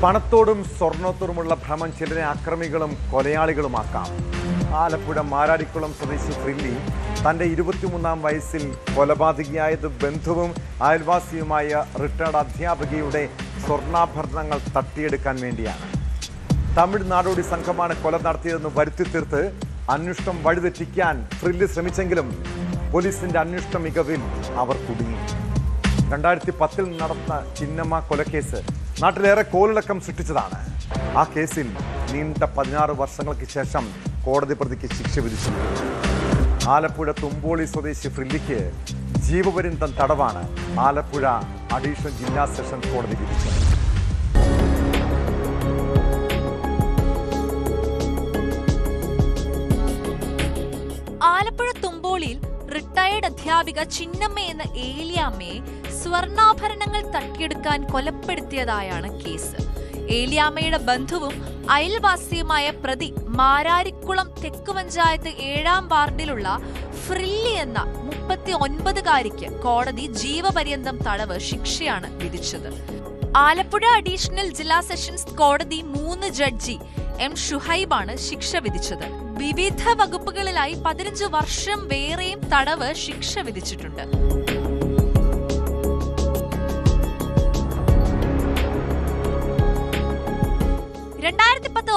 പണത്തോടും സ്വർണത്തോടുമുള്ള ഭ്രമം ചിലരെ അക്രമികളും കൊലയാളികളുമാക്കാം. ആലപ്പുഴ മാരാരിക്കുളം സ്വദേശി ഫ്രില്ലി തൻ്റെ 23-ാം വയസ്സിൽ കൊലപാതകിയായത് ബന്ധുവും അയൽവാസിയുമായ റിട്ടയർഡ് അധ്യാപികയുടെ സ്വർണ്ണാഭരണങ്ങൾ തട്ടിയെടുക്കാൻ വേണ്ടിയാണ്. തമിഴ് നാടോടി സംഘമാണ് കൊല നടത്തിയതെന്ന് വരുത്തി തീർത്ത് അന്വേഷണം വഴിതെറ്റിക്കാൻ ഫ്രില്ലി ശ്രമിച്ചെങ്കിലും പോലീസിന്റെ അന്വേഷണ മികവിൽ അവർ കുടുങ്ങി. 2010-ൽ നടന്ന ചിന്നമ്മ കൊലക്കേസ് നാട്ടിലേറെ കോളിളക്കം സൃഷ്ടിച്ചതാണ്. ആ കേസിൽ നീണ്ട 16 വർഷങ്ങൾക്ക് ശേഷം കോടതി പ്രതിക്ക് ശിക്ഷ വിധിച്ചു. ആലപ്പുഴ തുമ്പോളി സ്വദേശി ഫ്രില്ലിക്ക് ജീവപര്യന്തം തടവാണ് ആലപ്പുഴ അഡീഷണൽ ജില്ലാ സെഷൻസ് കോടതി വിധിച്ചത്. ആലപ്പുഴ തുമ്പോളിയിൽ റിട്ടയർഡ് അധ്യാപിക ചിന്നമ്മ എന്ന ഏലിയാമ്മയെ സ്വർണ്ണാഭരണങ്ങൾ തട്ടിയെടുക്കാൻ കൊലപ്പെടുത്തിയതായാണ് കേസ്. ഏലിയാമ്മയുടെ ബന്ധുവും അയൽവാസിയുമായ പ്രതി മാരാരിക്കുളം തെക്ക് പഞ്ചായത്ത് 7-ാം വാർഡിലുള്ള ഫ്രില്ലി എന്ന 39-കാരിക്ക് കോടതി ജീവപര്യന്തം തടവ് ശിക്ഷയാണ് വിധിച്ചത്. ആലപ്പുഴ അഡീഷണൽ ജില്ലാ സെഷൻസ് കോടതി 3 ജഡ്ജി എം ഷുഹൈബാണ് ശിക്ഷ വിധിച്ചത്. വിവിധ വകുപ്പുകളിലായി 15 വർഷം വേറെയും തടവ് ശിക്ഷ വിധിച്ചിട്ടുണ്ട്.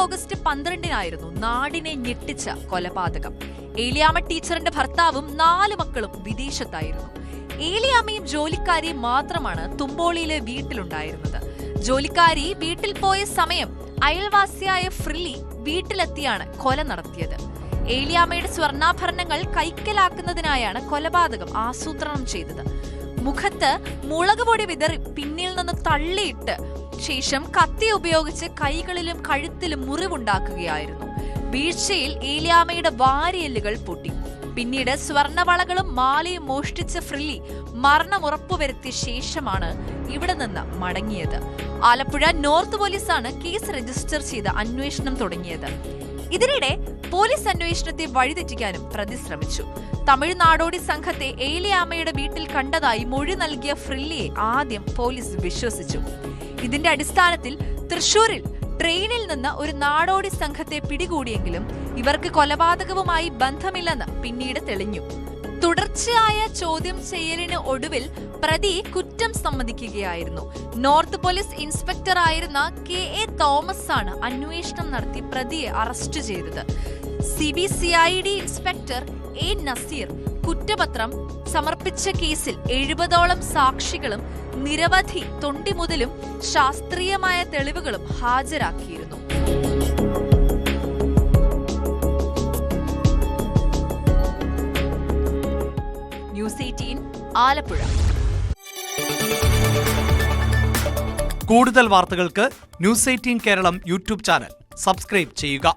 ഓഗസ്റ്റ് 12-നായിരുന്നു നാടിനെ ഞെട്ടിച്ച കൊലപാതകം. ഏലിയാമ്മ ടീച്ചറിന്റെ ഭർത്താവും 4 മക്കളും വിദേശത്തായിരുന്നു. ഏലിയാമ്മയും ജോലിക്കാരിയും മാത്രമാണ് തുമ്പോളിയിലെ വീട്ടിലുണ്ടായിരുന്നത്. ജോലിക്കാരി വീട്ടിൽ പോയ സമയം അയൽവാസിയായ ഫ്രില്ലി വീട്ടിലെത്തിയാണ് കൊല നടത്തിയത്. ഏലിയാമ്മയുടെ സ്വർണ്ണാഭരണങ്ങൾ കൈക്കലാക്കുന്നതിനായാണ് കൊലപാതകം ആസൂത്രണം ചെയ്തത്. മുഖത്ത് മുളകുപൊടി വിതറി പിന്നിൽ നിന്ന് തള്ളിയിട്ട് ശേഷം കത്തി ഉപയോഗിച്ച് കൈകളിലും കഴുത്തിലും മുറിവുണ്ടാക്കുകയായിരുന്നു. വീഴ്ചയിൽ ഏലിയാമ്മയുടെ വാരിയെല്ലുകൾ പൊട്ടി. പിന്നീട് സ്വർണ്ണവളകളും മാലയും മോഷ്ടിച്ച ഫ്രില്ലി മരണം ഉറപ്പുവരുത്തിയ ശേഷമാണ് ഇവിടെ നിന്ന് മടങ്ങിയത്. ആലപ്പുഴ നോർത്ത് പോലീസാണ് കേസ് രജിസ്റ്റർ ചെയ്ത് അന്വേഷണം തുടങ്ങിയത്. ഇതിനിടെ പോലീസ് അന്വേഷണത്തെ വഴിതെറ്റിക്കാനും പ്രതി ശ്രമിച്ചു. തമിഴ് നാടോടി സംഘത്തെ ഏലിയാമ്മയുടെ വീട്ടിൽ കണ്ടതായി മൊഴി നൽകിയ ഫ്രില്ലിയെ ആദ്യം പോലീസ് വിശ്വസിച്ചു. ഇതിന്റെ അടിസ്ഥാനത്തിൽ തൃശൂരിൽ ട്രെയിനിൽ നിന്ന് ഒരു നാടോടി സംഘത്തെ പിടികൂടിയെങ്കിലും ഇവർക്ക് കൊലപാതകവുമായി ബന്ധമില്ലെന്ന് പിന്നീട് തെളിഞ്ഞു. തുടർച്ചയായ ചോദ്യം ചെയ്യലിന് ഒടുവിൽ പ്രതി കുറ്റം സമ്മതിക്കുകയായിരുന്നു. നോർത്ത് പോലീസ് ഇൻസ്പെക്ടർ ആയിരുന്ന KA തോമസ് ആണ് അന്വേഷണം നടത്തി പ്രതിയെ അറസ്റ്റ് ചെയ്തത്. CBCID ഇൻസ്പെക്ടർ A നസീർ കുറ്റപത്രം സമർപ്പിച്ച കേസിൽ 70ഓളം സാക്ഷികളും നിരവധി തൊണ്ടിമുതലും ശാസ്ത്രീയമായ തെളിവുകളും ഹാജരാക്കിയിരുന്നു. ന്യൂസ് 18 ആലപ്പുഴ. കൂടുതൽ വാർത്തകൾക്ക് news 18 Keralam YouTube channel subscribe ചെയ്യുക.